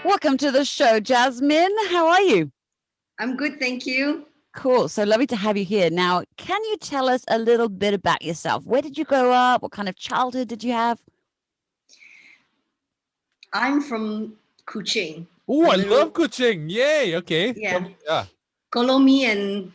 Welcome to the show, Jasmine. How are you? I'm good, thank you. Cool. So lovely to have you here. Now, can you tell us a little bit about yourself? Where did you grow up? What kind of childhood did you have? I'm from Kuching. Oh, I love Kuching. Yay. Okay. Yeah. Yeah. Kolomi and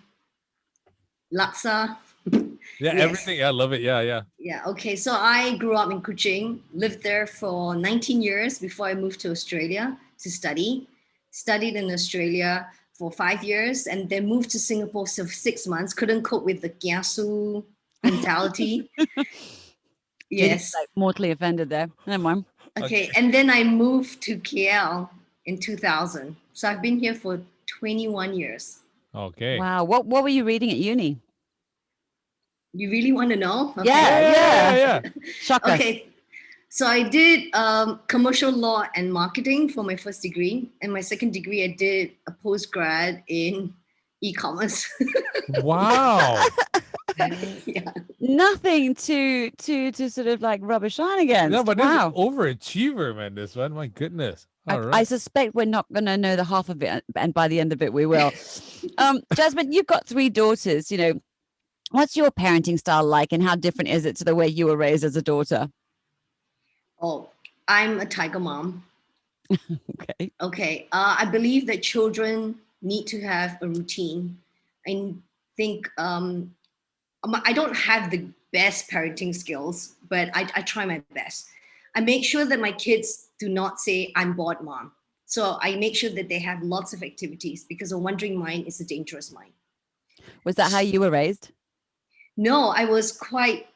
laksa. Yeah. Yes. Everything. I love it. Yeah. Yeah. Yeah, okay. So I grew up in Kuching, lived there for 19 years before I moved to Australia to study. Studied in Australia for 5 years and then moved to Singapore for 6 months. Couldn't cope with the kiasu mentality. Yes. Like mortally offended there. Never mind. Okay. And then I moved to KL in 2000. So I've been here for 21 years. Okay. Wow. What were you reading at uni? You really want to know? Okay. Yeah. Shock us. Okay. So I did commercial law and marketing for my first degree. And my second degree, I did a postgrad in e-commerce. Wow. Yeah. Nothing to sort of like rub a shine against. No, but wow. this is overachiever, man. This one. My goodness. All right. I suspect we're not going to know the half of it. And by the end of it, we will. Jasmine, you've got 3 daughters. You know, what's your parenting style like and how different is it to the way you were raised as a daughter? Oh, I'm a tiger mom. Okay. Okay. I believe that children need to have a routine. I think I don't have the best parenting skills, but I try my best. I make sure that my kids do not say, I'm bored, mom. So I make sure that they have lots of activities because a wandering mind is a dangerous mind. Was that how you were raised? No, I was quite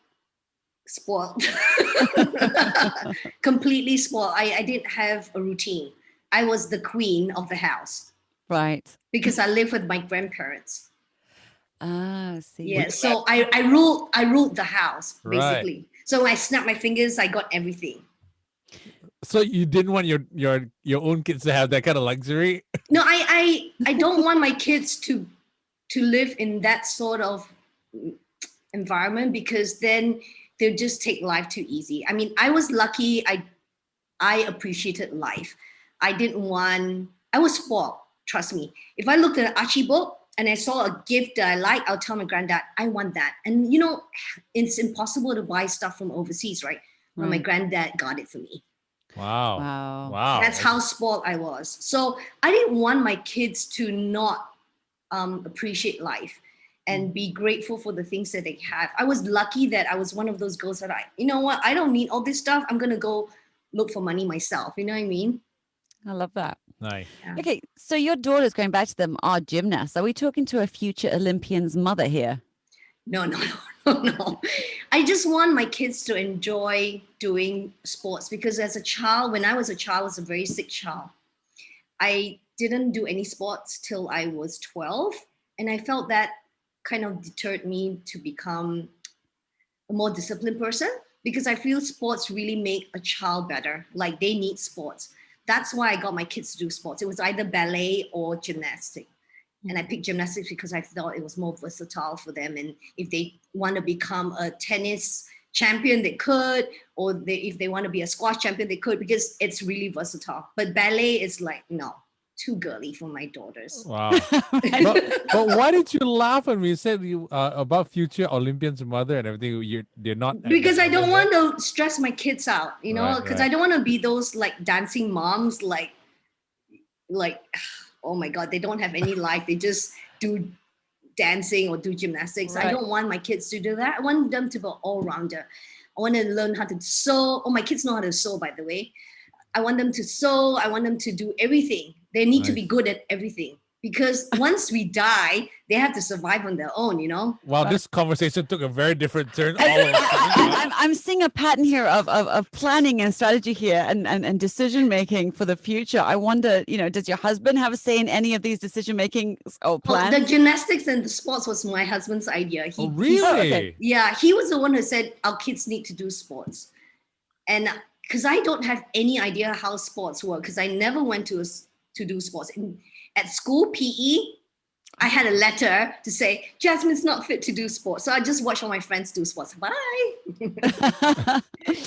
spoiled. Completely spoiled. I didn't have a routine. I was the queen of the house. Right. Because I lived with my grandparents. Ah, see. Yeah, so I ruled the house, basically. Right. So when I snapped my fingers, I got everything. So you didn't want your own kids to have that kind of luxury? No, I don't want my kids to live in that sort of environment because then they'll just take life too easy. I mean, I was lucky. I appreciated life. I was spoiled, trust me. If I looked at an Archie book and I saw a gift that I like, I'll tell my granddad, I want that. And you know, it's impossible to buy stuff from overseas, right? Well, my granddad got it for me. Wow. That's how spoiled I was. So I didn't want my kids to not appreciate life and be grateful for the things that they have. I was lucky that I was one of those girls that you know what? I don't need all this stuff. I'm going to go look for money myself. You know what I mean? I love that. Nice. Yeah. Okay. So your daughters, going back to them, are gymnasts. Are we talking to a future Olympian's mother here? No. I just want my kids to enjoy doing sports because as a child, when I was a child, I was a very sick child. I didn't do any sports till I was 12. And I felt that kind of deterred me to become a more disciplined person because I feel sports really make a child better. Like they need sports. That's why I got my kids to do sports. It was either ballet or gymnastics. And I picked gymnastics because I thought it was more versatile for them. And if they want to become a tennis champion, they could, or if they want to be a squash champion, they could, because it's really versatile. But ballet is like, no, too girly for my daughters. Wow. but why did you laugh when we said about future Olympians' mother and everything? They're not. Because I don't want to stress my kids out, you know, because right. I don't want to be those like dancing moms, like, oh my God, they don't have any life. They just do dancing or do gymnastics. Right. I don't want my kids to do that. I want them to be all-rounder. I want to learn how to sew. Oh, my kids know how to sew, by the way. I want them to sew. I want them to do everything. They need to be good at everything. Because once we die, they have to survive on their own, you know? Wow, this conversation took a very different turn. I'm seeing a pattern here of planning and strategy here and decision making for the future. I wonder, you know, does your husband have a say in any of these decision making or plans? The gymnastics and the sports was my husband's idea. Really? Yeah, he was the one who said our kids need to do sports. And because I don't have any idea how sports work, because I never went to do sports. At school, PE, I had a letter to say, Jasmine's not fit to do sports. So I just watch all my friends do sports. Bye.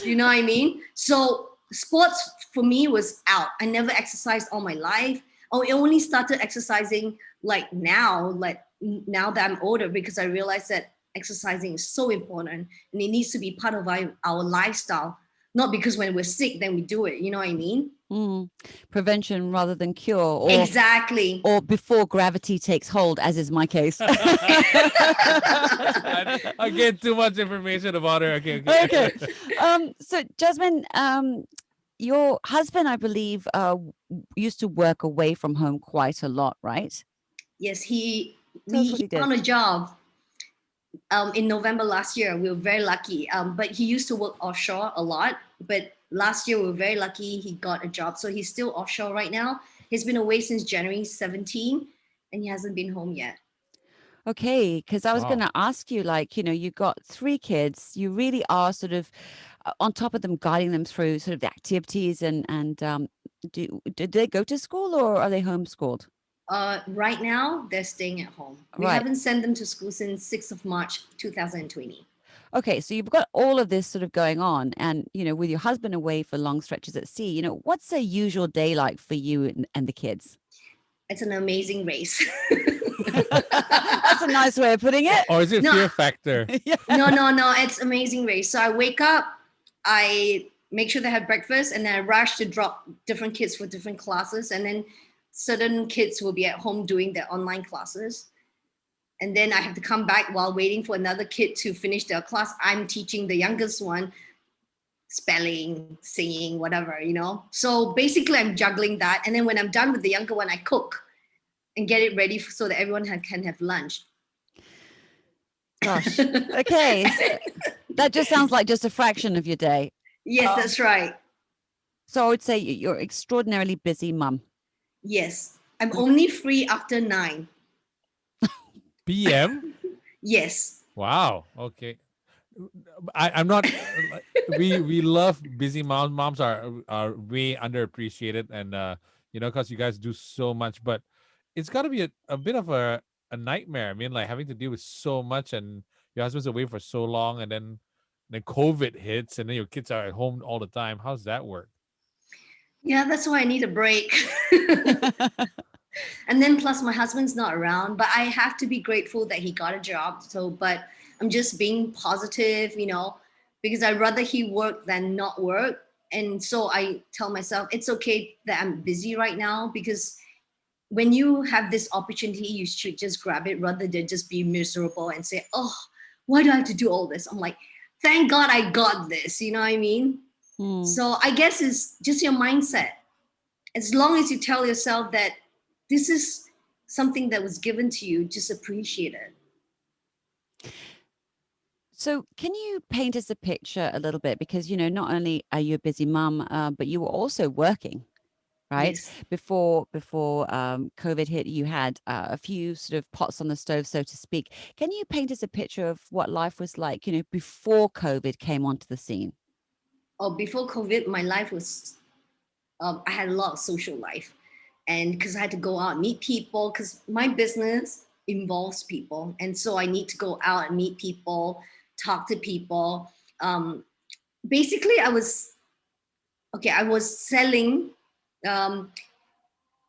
You know what I mean? So sports for me was out. I never exercised all my life. Oh, I only started exercising like now that I'm older, because I realized that exercising is so important and it needs to be part of our lifestyle. Not because when we're sick, then we do it. You know what I mean? Prevention rather than cure, or Exactly. or before gravity takes hold, as is my case. Again, too much information about her. Okay. Okay. So Jasmine, your husband, I believe, used to work away from home quite a lot, right? Yes, Tell us what he he did. found a job in November last year. We were very lucky. But he used to work offshore a lot. But last year we were very lucky. He got a job. So he's still offshore right now. He's been away since January 17 and he hasn't been home yet. Okay, because I was going Wow. to ask you, like, you got 3 kids. You really are sort of on top of them, guiding them through sort of the activities, and did they go to school or are they homeschooled? Right now, they're staying at home. We Right. haven't sent them to school since 6th of March, 2020. Okay, so you've got all of this sort of going on, and with your husband away for long stretches at sea, what's a usual day like for you and the kids? It's an amazing race. That's a nice way of putting it. Or is it No. fear factor? Yeah. No, it's amazing race. So I wake up, I make sure they have breakfast, and then I rush to drop different kids for different classes. And then certain kids will be at home doing their online classes. And then I have to come back while waiting for another kid to finish their class. I'm teaching the youngest one spelling, singing, whatever. So basically I'm juggling that. And then when I'm done with the younger one, I cook and get it ready so that everyone can have lunch. Gosh. Okay. So that just sounds like just a fraction of your day. Yes, that's right. So I would say you're extraordinarily busy mum. Yes. I'm only free after 9. PM? Yes. Wow. Okay. I'm not. We love busy moms. Moms are way underappreciated, and because you guys do so much, but it's got to be a bit of a nightmare. I mean, like having to deal with so much, and your husband's away for so long, and then COVID hits, and then your kids are at home all the time. How's that work? Yeah, that's why I need a break. And then plus my husband's not around, but I have to be grateful that he got a job. But I'm just being positive, because I'd rather he work than not work. And so I tell myself it's okay that I'm busy right now, because when you have this opportunity, you should just grab it rather than just be miserable and say, oh, why do I have to do all this? I'm like, thank God I got this. You know what I mean? So I guess it's just your mindset. As long as you tell yourself that this is something that was given to you, just appreciate it. So can you paint us a picture a little bit? Because, not only are you a busy mum, but you were also working, right? Yes. Before COVID hit, you had a few sort of pots on the stove, so to speak. Can you paint us a picture of what life was like, before COVID came onto the scene? Oh, before COVID, my life was, I had a lot of social life. And because I had to go out and meet people, because my business involves people. And so I need to go out and meet people, talk to people. Basically, I was selling, I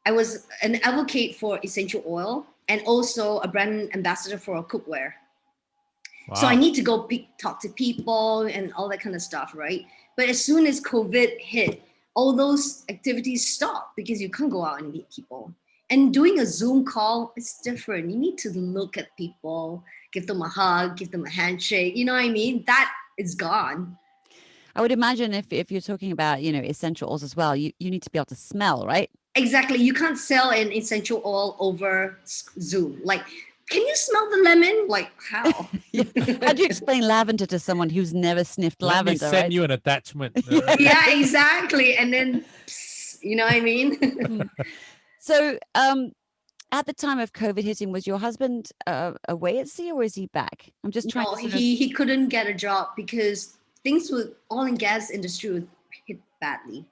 was an advocate for essential oil and also a brand ambassador for cookware. Wow. So I need to go talk to people and all that kind of stuff, right? But as soon as COVID hit, all those activities stopped because you can't go out and meet people. And doing a Zoom call is different. You need to look at people, give them a hug, give them a handshake. You know what I mean? That is gone. I would imagine if you're talking about, essential oils as well, you need to be able to smell, right? Exactly. You can't sell an essential oil over Zoom. Like, can you smell the lemon? Like, how? Yeah. How do you explain lavender to someone who's never sniffed Let lavender? me send right? you an attachment. Yeah, exactly. And then, you know what I mean? So, at the time of COVID hitting, was your husband away at sea or is he back? I'm just trying No, to sort he couldn't get a job because things with oil and gas industry was hit badly.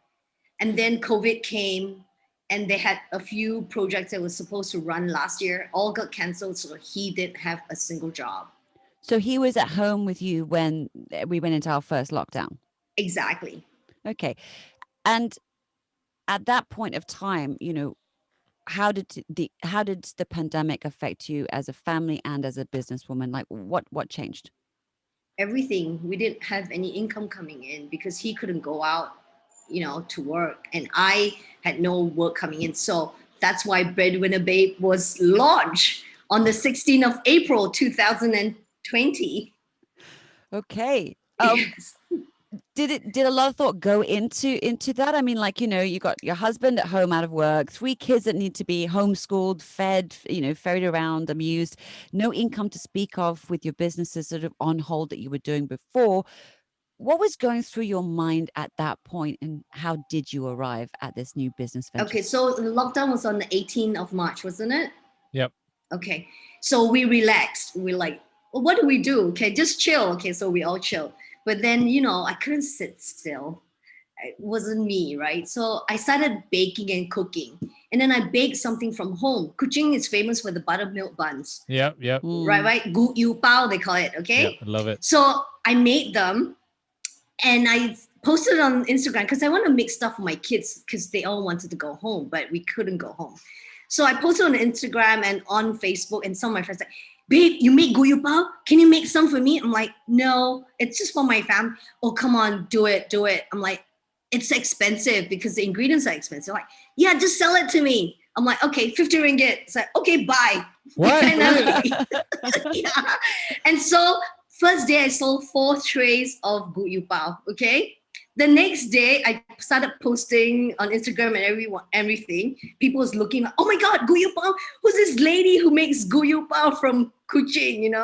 And then COVID came and they had a few projects that were supposed to run last year, all got canceled. So he didn't have a single job. So he was at home with you when we went into our first lockdown. Exactly. Okay. And at that point of time, you know, how did the pandemic affect you as a family and as a businesswoman? Like what changed? Everything. We didn't have any income coming in because he couldn't go out, to work, and I had no work coming in. So that's why Breadwinner Babe was launched on the 16th of April 2020. Okay. Yes. Did a lot of thought go into that? I mean, like, you know, you got your husband at home out of work, 3 kids that need to be homeschooled, fed, you know, ferried around, amused, no income to speak of with your businesses sort of on hold that you were doing before. What was going through your mind at that point, and how did you arrive at this new business venture? Okay, so the lockdown was on the 18th of March, wasn't it? Yep. Okay, so we relaxed. We're like, well, what do we do? Okay, just chill. Okay, so we all chill. But then, I couldn't sit still. It wasn't me, right? So I started baking and cooking. And then I baked something from home. Kuching is famous for the buttermilk buns. Yep. Yep. Right? Gu yu bao, they call it, okay? Yep. I love it. So I made them and I posted it on Instagram because I want to make stuff for my kids because they all wanted to go home, but we couldn't go home. So I posted on Instagram and on Facebook, and some of my friends like, babe, you make gu yu bao? Can you make some for me? I'm like, no, it's just for my family. Oh, come on, do it. I'm like, it's expensive because the ingredients are expensive. Like, yeah, just sell it to me. I'm like, okay, 50 ringgit. It's like, okay, bye. What? Yeah. And so first day I sold 4 trays of gu yu bao, okay? The next day I started posting on Instagram and everything. People was looking like, oh my God, gu yu bao? Who's this lady who makes gu yu bao from Kuching,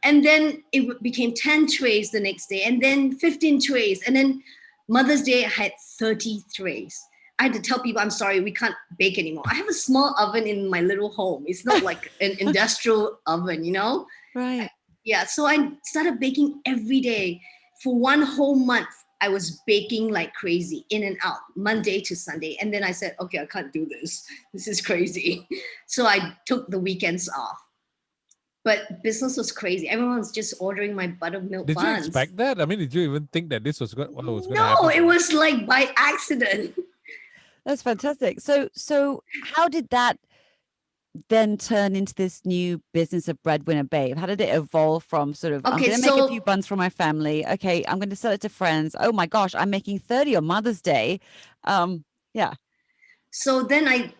And then it became 10 trays the next day, and then 15 trays. And then Mother's Day, I had 30 trays. I had to tell people, I'm sorry, we can't bake anymore. I have a small oven in my little home. It's not like an industrial oven, Right. Yeah, so I started baking every day. For 1 whole month, I was baking like crazy, in and out, Monday to Sunday. And then I said, okay, I can't do this. This is crazy. So I took the weekends off. But business was crazy. Everyone was just ordering my buttermilk Did buns. you expect that? I mean, did you even think that this was what was going to No, happen? it was like by accident. That's fantastic. So how did that then turn into this new business of Breadwinner Babe? How did it evolve from sort of, I'm Okay, going to make a so few buns for my family. Okay, I'm going to sell it to friends. Oh my gosh, I'm making 30 on Mother's Day. Yeah. so then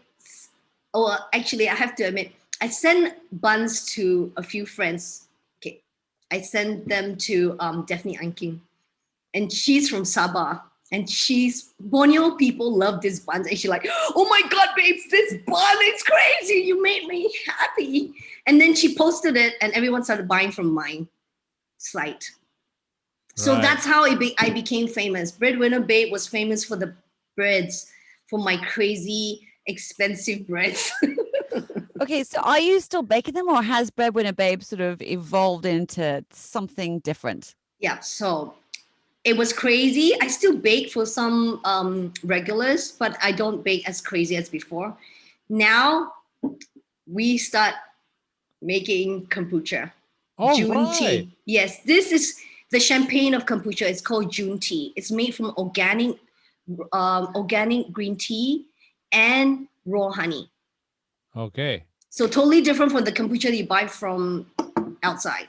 actually I have to admit, I sent buns to a few friends. Okay, I sent them to Daphne Anking, and she's from Sabah. And Borneo people love this bun. And she's like, oh my God, babes, this bun, it's crazy. You made me happy. And then she posted it and everyone started buying from my site. So Right. that's how I became famous. Breadwinner Babe was famous for the breads, for my crazy expensive breads. Okay, so are you still baking them, or has Breadwinner Babe sort of evolved into something different? Yeah, so it was crazy. I still bake for some regulars, but I don't bake as crazy as before. Now we start making kombucha. All June right. tea. Yes, this is the champagne of kombucha. It's called June tea. It's made from organic green tea and raw honey. Okay. So totally different from the kombucha you buy from outside,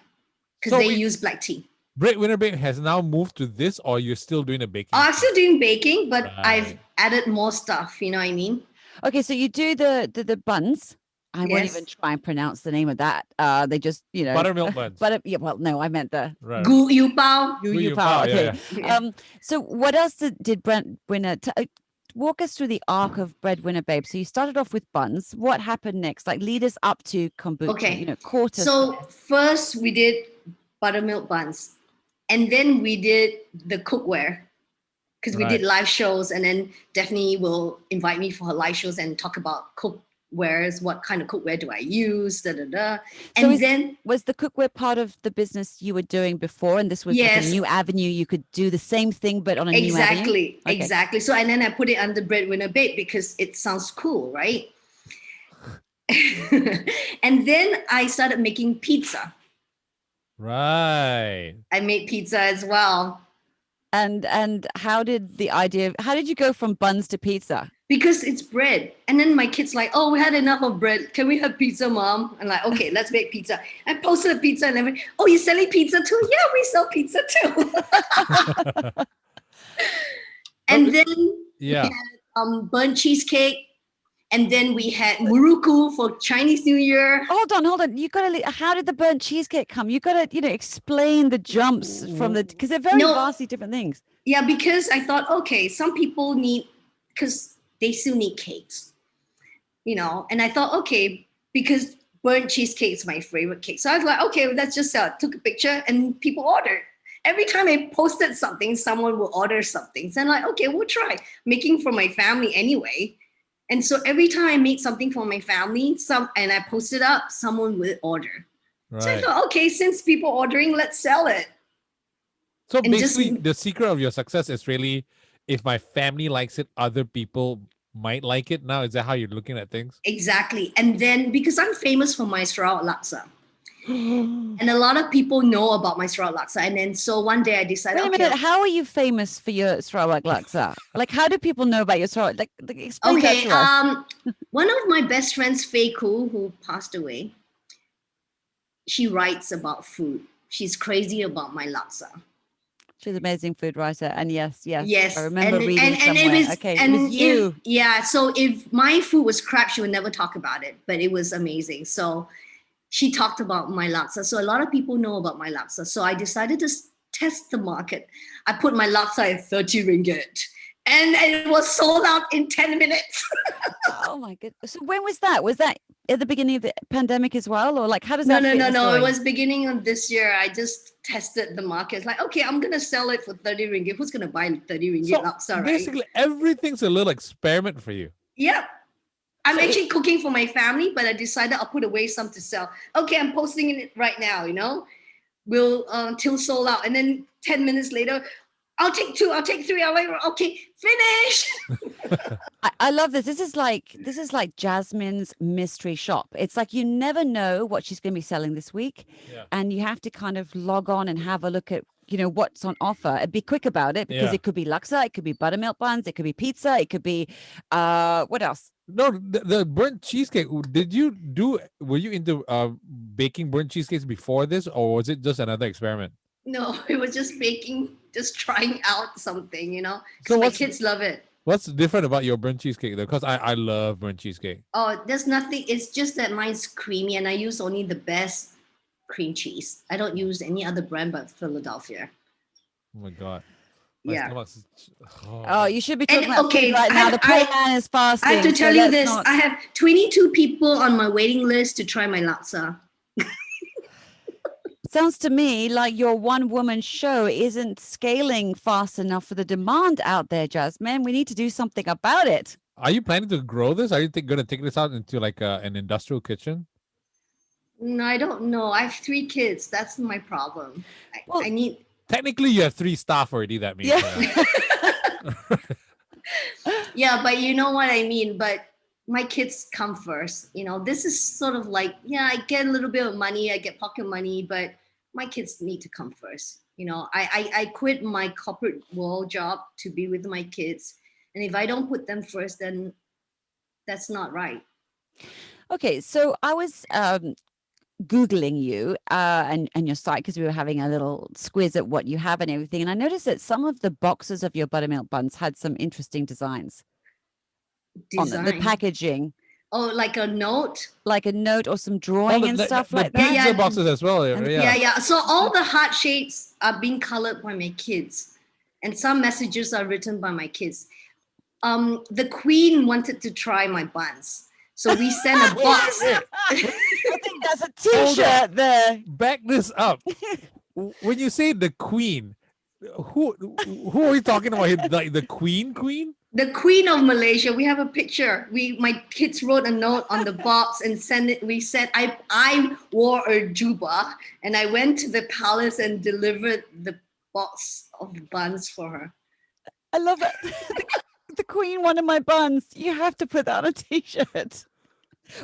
because So they wait, use black tea. Breadwinner Babe has now moved to this, or you're still doing the baking? I'm still doing baking, but I've Right. added more stuff. You know what I mean? Okay, so you do the buns. I won't even Yes. try and pronounce the name of that. They just, Buttermilk buns. but yeah, well, no, I meant the Right. Gu yu bao. yu Gu yu yu pao. pao, Okay. yeah. So what else did Breadwinner walk us through the arc of Breadwinner Babe? So you started off with buns. What happened next? Like lead us up to kombucha. Okay. Court us. So first we did buttermilk buns, and then we did the cookware, because we did Right. live shows, and then Daphne will invite me for her live shows and talk about cookwares. What kind of cookware do I use? Da da da. So And then was the cookware part of the business you were doing before, and this was like a yes, new avenue? You could do the same thing, but on a new avenue. Okay. exactly. So and then I put it under Breadwinner Babe because it sounds cool, right? And then I started making pizza. Right. I made pizza as well. And how did you go from buns to pizza? because it's bread. And then my kids like, oh, we had enough of bread. Can we have pizza, Mom? And like, okay, let's make pizza. I posted a pizza and everything. Oh, you're selling pizza too? Yeah, we sell pizza too. And then Yeah. burnt cheesecake. And then we had muruku for Chinese New Year. Hold on. You gotta. How did the burnt cheesecake come? You gotta, explain the jumps from because they're very vastly different things. Yeah, because I thought, okay, some people need, because they still need cakes, and I thought, okay, because burnt cheesecake is my favorite cake. So I was like, okay, let's just sell it. Took a picture and people ordered. Every time I posted something, someone will order something. So I'm like, okay, we'll try making for my family anyway. And so every time I make something for my family, and I post it up, someone will order. Right. So I thought, okay, since people ordering, let's sell it. So and basically, the secret of your success is really, if my family likes it, other people might like it. Now, is that how you're looking at things? Exactly. And then because I'm famous for my Sarawak laksa. And a lot of people know about my Sarawak laksa. And then so one day I decided, wait a minute, how are you famous for your Sarawak laksa? Like, how do people know about your Sarawak? Like explain that to us. One of my best friends, Faye Koo, who passed away, she writes about food. She's crazy about my laksa. She's an amazing food writer. And yes. I remember reading somewhere. It was you. So if my food was crap, she would never talk about it, but it was amazing. So she talked about my laksa. So a lot of people know about my laksa. So I decided to test the market. I put my laksa at 30 ringgit. And it was sold out in 10 minutes. Oh my goodness. So when was that? Was that at the beginning of the pandemic as well? Or like, how does that No. It was beginning of this year. I just tested the market. It's like, okay, I'm going to sell it for 30 ringgit. Who's going to buy 30 ringgit laksa, right? Basically, everything's a little experiment for you. Yep. I'm actually cooking for my family, but I decided I'll put away some to sell. Okay, I'm posting it right now, We'll till sold out. And then 10 minutes later, I'll take 2, I'll take 3. I'm like, okay, finish. I love this. This is like Jasmine's mystery shop. It's like you never know what she's going to be selling this week. Yeah. And you have to kind of log on and have a look at, what's on offer and be quick about it because it could be laksa, it could be buttermilk buns, it could be pizza, it could be, what else? No, the burnt cheesecake. Were you into baking burnt cheesecakes before this, or was it just another experiment? No, it was just baking, just trying out something, because my kids love it. What's different about your burnt cheesecake though? Because I love burnt cheesecake. Oh, there's nothing. It's just that mine's creamy and I use only the best cream cheese. I don't use any other brand but Philadelphia. Oh my God. You should be talking about food right now. The poor man is fasting. I have to tell you this. I have 22 people on my waiting list to try my laksa. Sounds to me like your one-woman show isn't scaling fast enough for the demand out there, Jasmine. We need to do something about it. Are you planning to grow this? Are you going to take this out into like an industrial kitchen? No, I don't know. I have 3 kids. That's my problem. I need... Technically, you have 3 staff already, that means. Yeah, yeah, but you know what I mean. But my kids come first. This is sort of like, I get a little bit of money. I get pocket money, but my kids need to come first. I quit my corporate world job to be with my kids. And if I don't put them first, then that's not right. Okay, so I was Googling you and your site because we were having a little squiz at what you have and everything. And I noticed that some of the boxes of your buttermilk buns had some interesting designs. On the packaging. Oh, like a note? Like a note or some drawing and stuff like that? Yeah, boxes as well. Yeah. So all the heart shapes are being colored by my kids. And some messages are written by my kids. The Queen wanted to try my buns. So we sent a box. I think that's a t-shirt there. Back this up. When you say the Queen, who are we talking about? Like the Queen? The Queen of Malaysia. We have a picture. My kids wrote a note on the box and sent it. We said I wore a juba and I went to the palace and delivered the box of buns for her. I love it. The Queen wanted my buns. You have to put that on a t-shirt.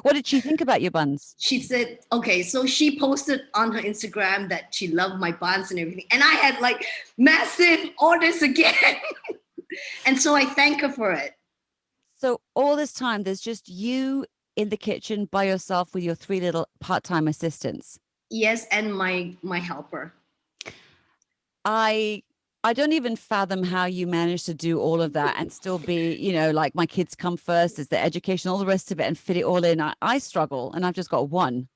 What did she think about your buns? She said, okay, so she posted on her Instagram that she loved my buns and everything. And I had like massive orders again. And so I thank her for it. So all this time, there's just you in the kitchen by yourself with your 3 little part-time assistants. Yes, and my helper. I I don't even fathom how you manage to do all of that and still be, like my kids come first, there's the education, all the rest of it, and fit it all in. I struggle, and I've just got one.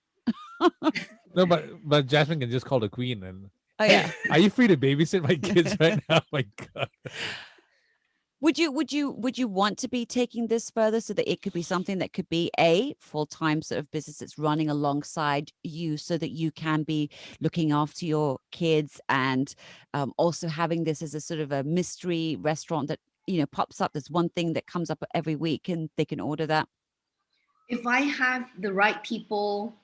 No, but Jasmine can just call the queen. And Oh hey, yeah. are you free to babysit my kids right now? My God. Would you want to be taking this further so that it could be something that could be a full-time sort of business that's running alongside you so that you can be looking after your kids and also having this as a sort of a mystery restaurant that pops up. There's one thing that comes up every week and they can order that. If I have the right people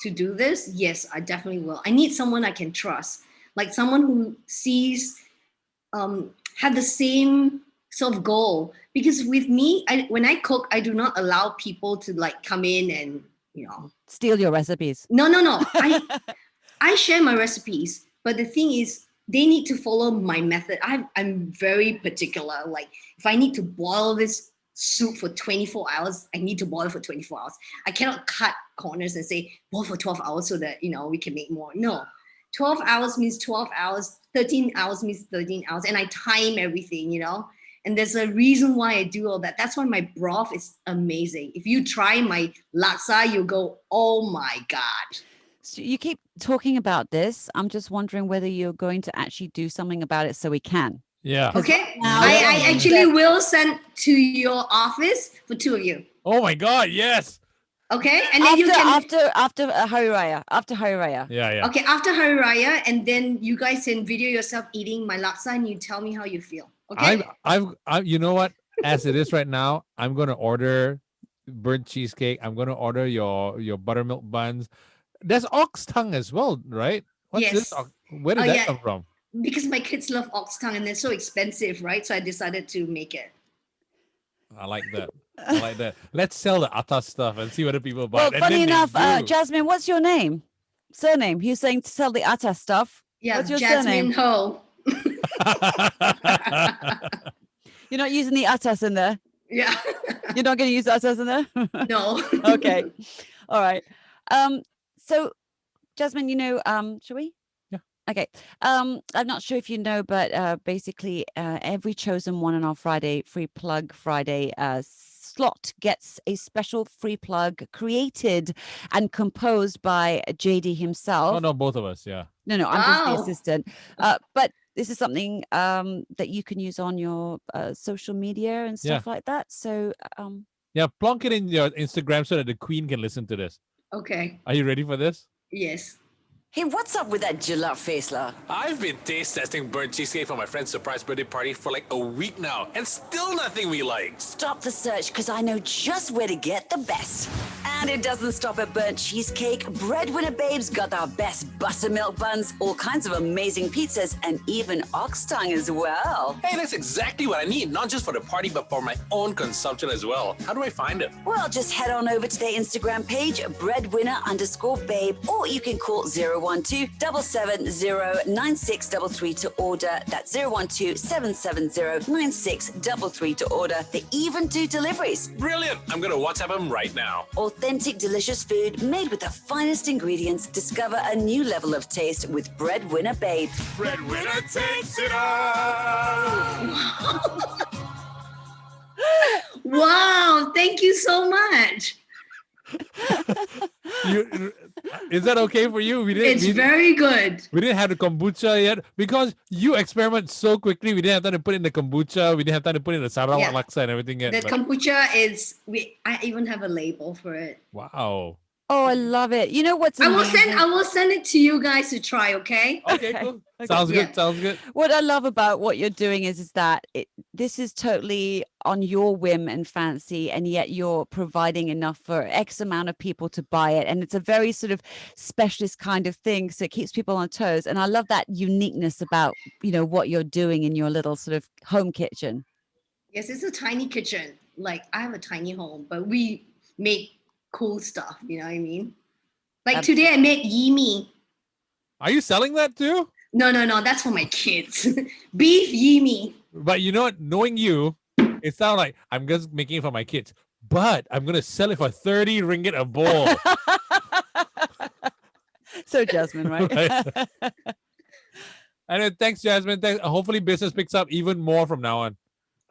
to do this, yes, I definitely will. I need someone I can trust, like someone who sees, have the same sort of goal. Because with me, when I cook, I do not allow people to like come in and Steal your recipes. No. I share my recipes, but the thing is, they need to follow my method. I'm very particular. Like if I need to boil this soup for 24 hours, I need to boil for 24 hours. I cannot cut corners and say boil for 12 hours so that we can make more. No, 12 hours means 12 hours. 13 hours means 13 hours, and I time everything. And there's a reason why I do all that. That's why my broth is amazing. If you try my laksa, you'll go, oh my God. So you keep talking about this. I'm just wondering whether you're going to actually do something about it so we can. Yeah. Okay. now- I actually will send to your office for 2 of you. Oh my God. Yes. Okay. And then you can. After Hari Raya. After Hari Raya. Yeah. Okay. After Hari Raya, and then you guys can video yourself eating my laksa and you tell me how you feel. Okay. I'm you know what? As it is right now, I'm gonna order burnt cheesecake. I'm gonna order your buttermilk buns. There's ox tongue as well, right? What's this? Yes. Where did that come from? Because my kids love ox tongue and they're so expensive, right? So I decided to make it. I like that. I like that. Let's sell the atas stuff and see whether people buy Well, it. And funny then they enough, do. Jasmine, what's your name? Surname? You're saying to sell the atta stuff. Yeah, What's your Jasmine surname? Ho. You're not using the atas in there? Yeah. You're not going to use the atas in there? No. Okay. All right. So Jasmine, shall we? Yeah. Okay. I'm not sure if you know, but basically every chosen one on our Friday, Free Plug Friday slot gets a special free plug created and composed by JD himself. Oh no, both of us, yeah. No, I'm just the Wow. assistant. But this is something that you can use on your social media and stuff like that. So Yeah, plonk it in your Instagram so that the queen can listen to this. Okay. Are you ready for this? Yes. Hey, what's up with that gelato face, la? I've been taste testing burnt cheesecake for my friend's surprise birthday party for like a week now, and still nothing we like. Stop the search, because I know just where to get the best. And it doesn't stop at burnt cheesecake. Breadwinner Babes got our best buttermilk buns, all kinds of amazing pizzas, and even ox tongue as well. Hey, that's exactly what I need, not just for the party, but for my own consumption as well. How do I find it? Well, just head on over to their Instagram page, breadwinner_babe, or you can call 012-770-9633 to order. That's 012-770-9633 to order. They even do deliveries. Brilliant! I'm gonna WhatsApp him right now. Authentic, delicious food made with the finest ingredients. Discover a new level of taste with Breadwinner Babe. Breadwinner takes it all! Wow. Thank you so much. Is that okay for you? It's very good. We didn't have the kombucha yet because you experiment so quickly. We didn't have time to put in the kombucha. We didn't have time to put in the Sarawak Yeah. laksa and everything yet. The but- kombucha is. I even have a label for it. Wow. oh, I love it. You know what's I will amazing? send it to you guys to try. Okay. Okay, Okay. cool. Okay. Sounds Yeah. good. Sounds good. What I love about what you're doing is that this is totally on your whim and fancy, and yet you're providing enough for X amount of people to buy it. And it's a very sort of specialist kind of thing. So it keeps people on toes. And I love that uniqueness about, what you're doing in your little sort of home kitchen. Yes, it's a tiny kitchen. Like I have a tiny home, but we make cool stuff. You know what I mean? Like today I made yimi. Are you selling that too? No, that's for my kids. Beef yimi. But you know what? Knowing you, It sounds like I'm just making it for my kids, but I'm gonna sell it for 30 ringgit a bowl. So Jasmine, right? Right. Anyway, thanks, Jasmine. Thanks. Hopefully, business picks up even more from now on.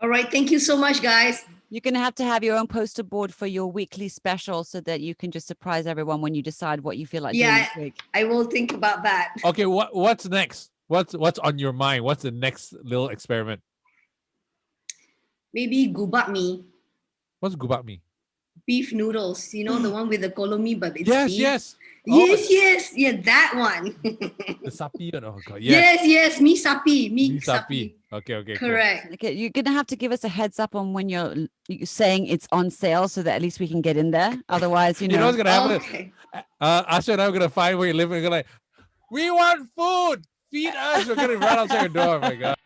All right. Thank you so much, guys. You're going to have your own poster board for your weekly special so that you can just surprise everyone when you decide what you feel like doing Yeah, this week. I will think about that. Okay, what's next? What's on your mind? What's the next little experiment? Maybe gubak mee, What's gubak mee? beef noodles. You know, the one with the kolomi, but it's Yes, beef. yes. Yes. Yeah, that one. The sapi one. Oh god, yes. Yes. Me sapi. Me Mee sapi. Okay, cool. Correct. Okay, you're going to have to give us a heads up on when you're saying it's on sale so that at least we can get in there. Otherwise, you know. You know what's gonna happen? Okay. Asha and I are gonna find where you live and we're gonna like, we want food. Feed us. We're gonna run outside your door. Oh my god.